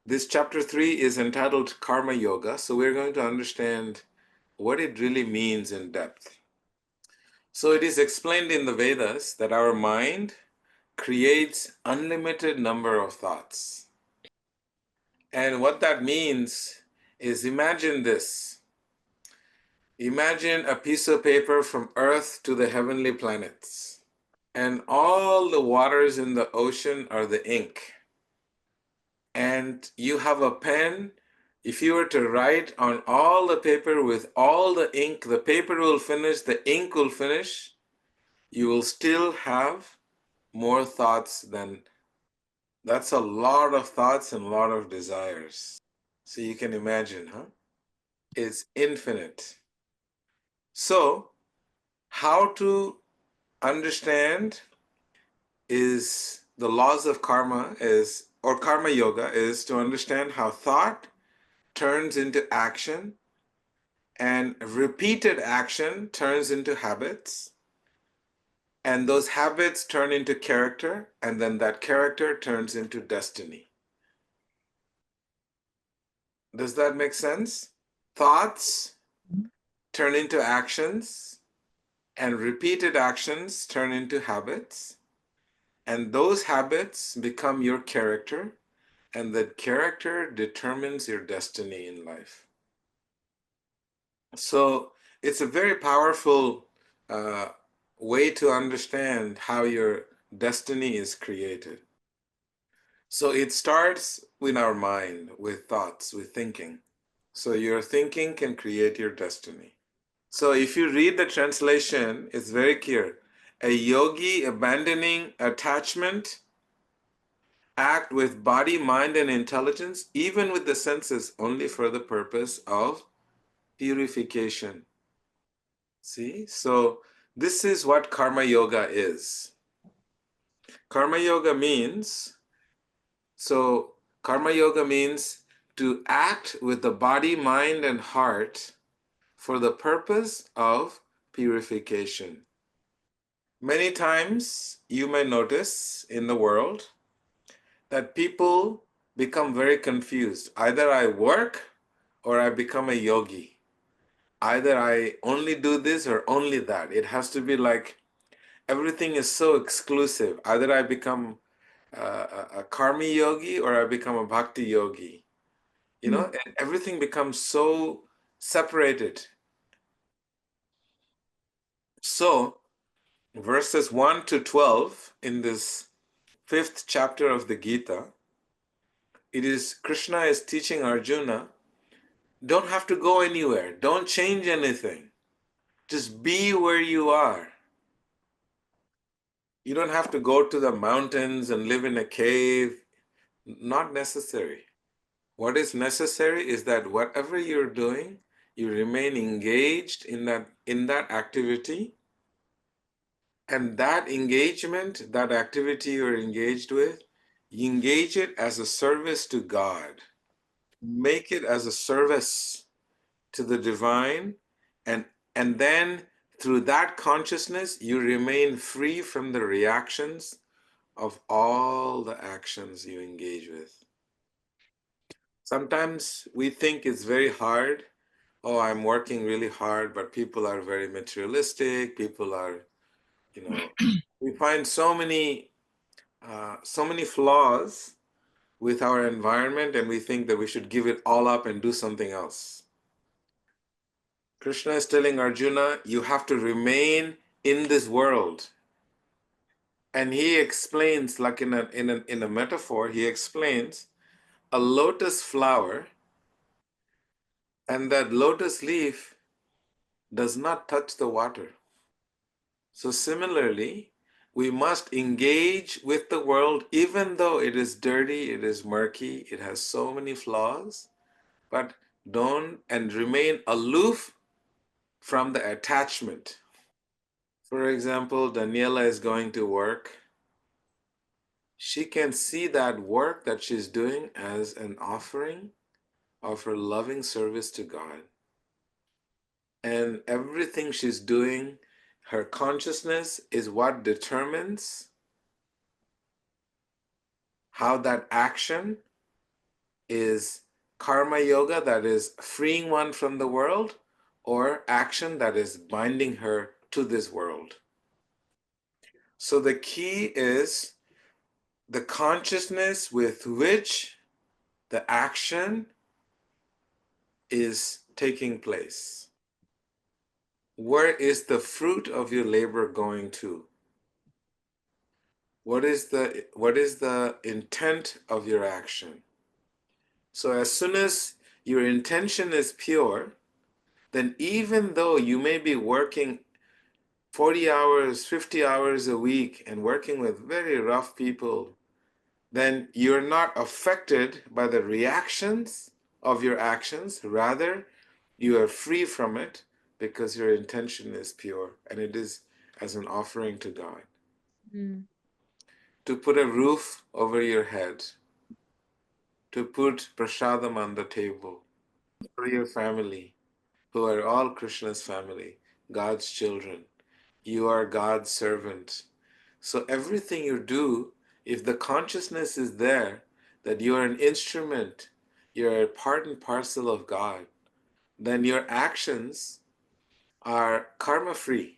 This chapter 3 is entitled Karma Yoga, so we're going to understand what it really means in depth. So it is explained in the Vedas that our mind creates unlimited number of thoughts. And what that means is, imagine this. Imagine a piece of paper from Earth to the heavenly planets, and all the waters in the ocean are the ink. And you have a pen. If you were to write on all the paper with all the ink, the paper will finish, the ink will finish. You will still have more thoughts than, that's a lot of thoughts and a lot of desires. So you can imagine, huh? It's infinite. So, how to understand is the laws of karma is, or karma yoga is to understand how thought turns into action, and repeated action turns into habits, and those habits turn into character, and then that character turns into destiny. Does that make sense? Thoughts turn into actions, and repeated actions turn into habits, and those habits become your character, and that character determines your destiny in life. So it's a very powerful way to understand how your destiny is created. So it starts in our mind, with thoughts, with thinking. So your thinking can create your destiny. So if you read the translation, it's very clear. A yogi abandoning attachment, act with body, mind, and intelligence, even with the senses, only for the purpose of purification. See? So this is what karma yoga is. Karma yoga means, karma yoga means to act with the body, mind, and heart for the purpose of purification. Many times you may notice in the world that people become very confused. Either I work or I become a yogi. Either I only do this or only that. It has to be like, everything is so exclusive. Either I become a karma yogi or I become a bhakti yogi. You know, and everything becomes so separated. So, verses 1 to 12 in this 5th chapter of the Gita, it is Krishna is teaching Arjuna, don't have to go anywhere. Don't change anything. Just be where you are. You don't have to go to the mountains and live in a cave. Not necessary. What is necessary is that whatever you're doing, you remain engaged in that activity, and that engagement, that activity you're engaged with, you engage it as a service to God. Make it as a service to the divine, and then through that consciousness, you remain free from the reactions of all the actions you engage with. Sometimes we think it's very hard. Oh, I'm working really hard, but people are very materialistic. People are, we find so many flaws with our environment, and we think that we should give it all up and do something else. Krishna is telling Arjuna, you have to remain in this world. And he explains, like in a metaphor, he explains a lotus flower, and that lotus leaf does not touch the water. So similarly, we must engage with the world, even though it is dirty, it is murky, it has so many flaws, but remain aloof from the attachment. For example, Daniela is going to work. She can see that work that she's doing as an offering of her loving service to God. And everything she's doing, her consciousness is what determines how that action is karma yoga, that is freeing one from the world, or action that is binding her to this world. So the key is the consciousness with which the action is taking place. Where is the fruit of your labor going to? What is the intent of your action? So as soon as your intention is pure, then even though you may be working 40 hours, 50 hours a week and working with very rough people, then you're not affected by the reactions of your actions. Rather, you are free from it because your intention is pure and it is as an offering to God. To put a roof over your head, to put prasadam on the table for your family, who are all Krishna's family, God's children. You are God's servant. So everything you do, if the consciousness is there that you are an instrument, you're a part and parcel of God, then your actions are karma free.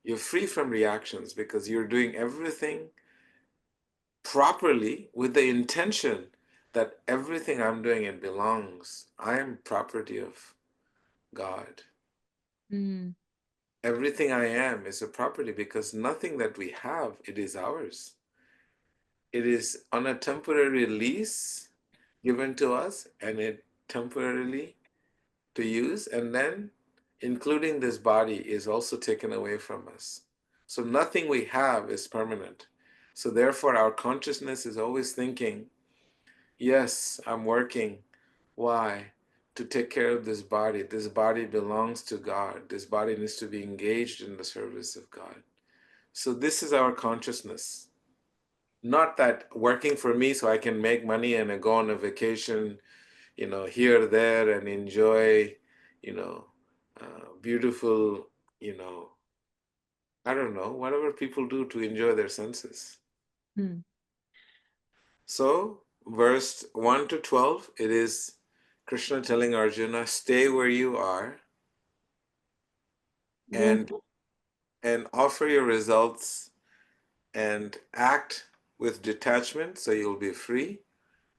You're free from reactions because you're doing everything properly with the intention that everything I'm doing, it belongs. I am property of God. Everything I am is a property because nothing that we have, it is ours. It is on a temporary lease given to us and it temporarily to use, and then including this body is also taken away from us. So nothing we have is permanent. So therefore our consciousness is always thinking, yes, I'm working. Why? To take care of this body. This body belongs to God. This body needs to be engaged in the service of God. So this is our consciousness. Not that working for me so I can make money and I go on a vacation, here, there, and enjoy, beautiful, I don't know, whatever people do to enjoy their senses. So, verse 1 to 12, it is Krishna telling Arjuna, stay where you are and offer your results and act with detachment so you'll be free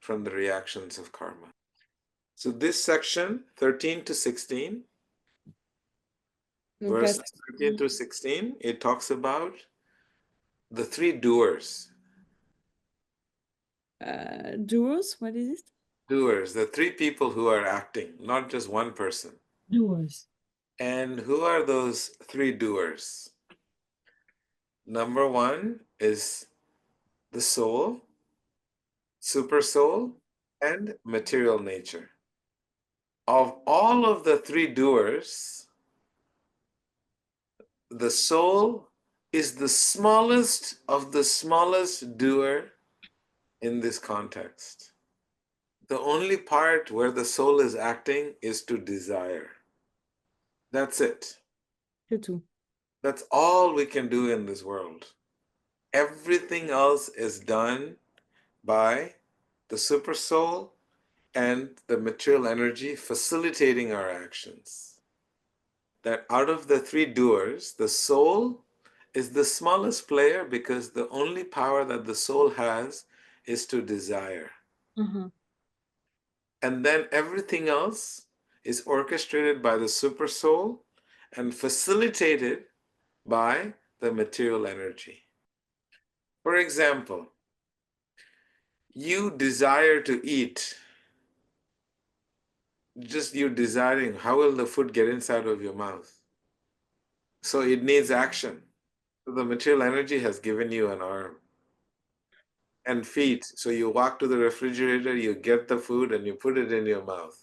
from the reactions of karma. So this section, 13 to 16, verse 13 to 16, it talks about the three doers. Doers? What is it? Doers, the three people who are acting, not just one person. Doers. And who are those three doers? Number one is the soul, super soul, and material nature. Of all of the three doers, the soul is the smallest of the smallest doer in this context. The only part where the soul is acting is to desire. That's it. That's all we can do in this world. Everything else is done by the super soul and the material energy facilitating our actions. That out of the three doers, the soul is the smallest player because the only power that the soul has is to desire. And then everything else is orchestrated by the super soul and facilitated by the material energy. For example, you desire to eat, just you desiring, how will the food get inside of your mouth? So it needs action. So the material energy has given you an arm and feet. So you walk to the refrigerator, you get the food, and you put it in your mouth.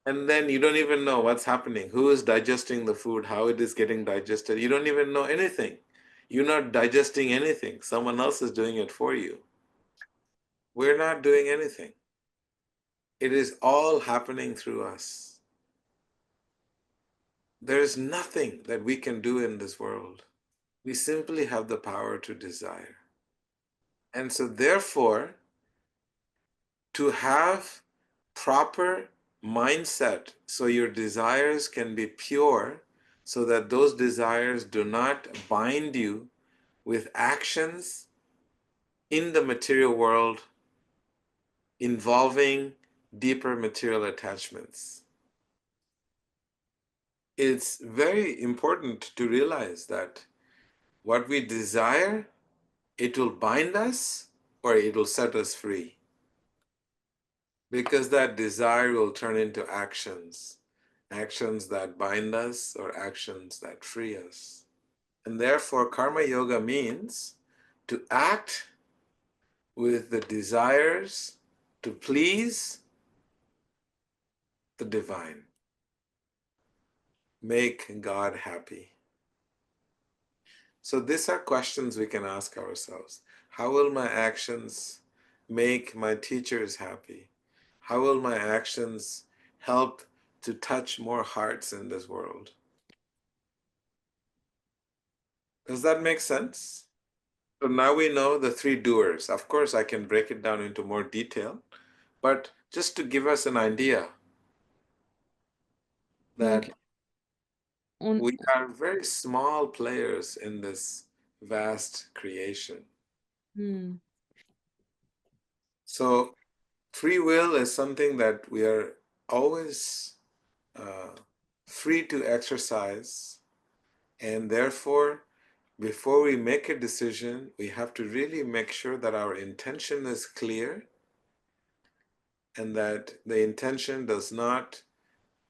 And then you don't even know what's happening, who is digesting the food, how it is getting digested. You don't even know anything. You're not digesting anything. Someone else is doing it for you. We're not doing anything. It is all happening through us. There is nothing that we can do in this world. We simply have the power to desire. And so therefore, to have proper mindset so your desires can be pure, so that those desires do not bind you with actions in the material world involving deeper material attachments. It's very important to realize that what we desire, it will bind us or it will set us free, because that desire will turn into actions, actions that bind us or actions that free us. And therefore, karma yoga means to act with the desires to please the divine, make God happy. So these are questions we can ask ourselves. How will my actions make my teachers happy? How will my actions help to touch more hearts in this world? Does that make sense? So now we know the three doers. Of course, I can break it down into more detail, but just to give us an idea that Okay. On. we are very small players in this vast creation. Hmm. So free will is something that we are always uh, free to exercise, and therefore, before we make a decision, we have to really make sure that our intention is clear and that the intention does not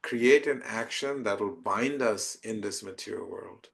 create an action that will bind us in this material world.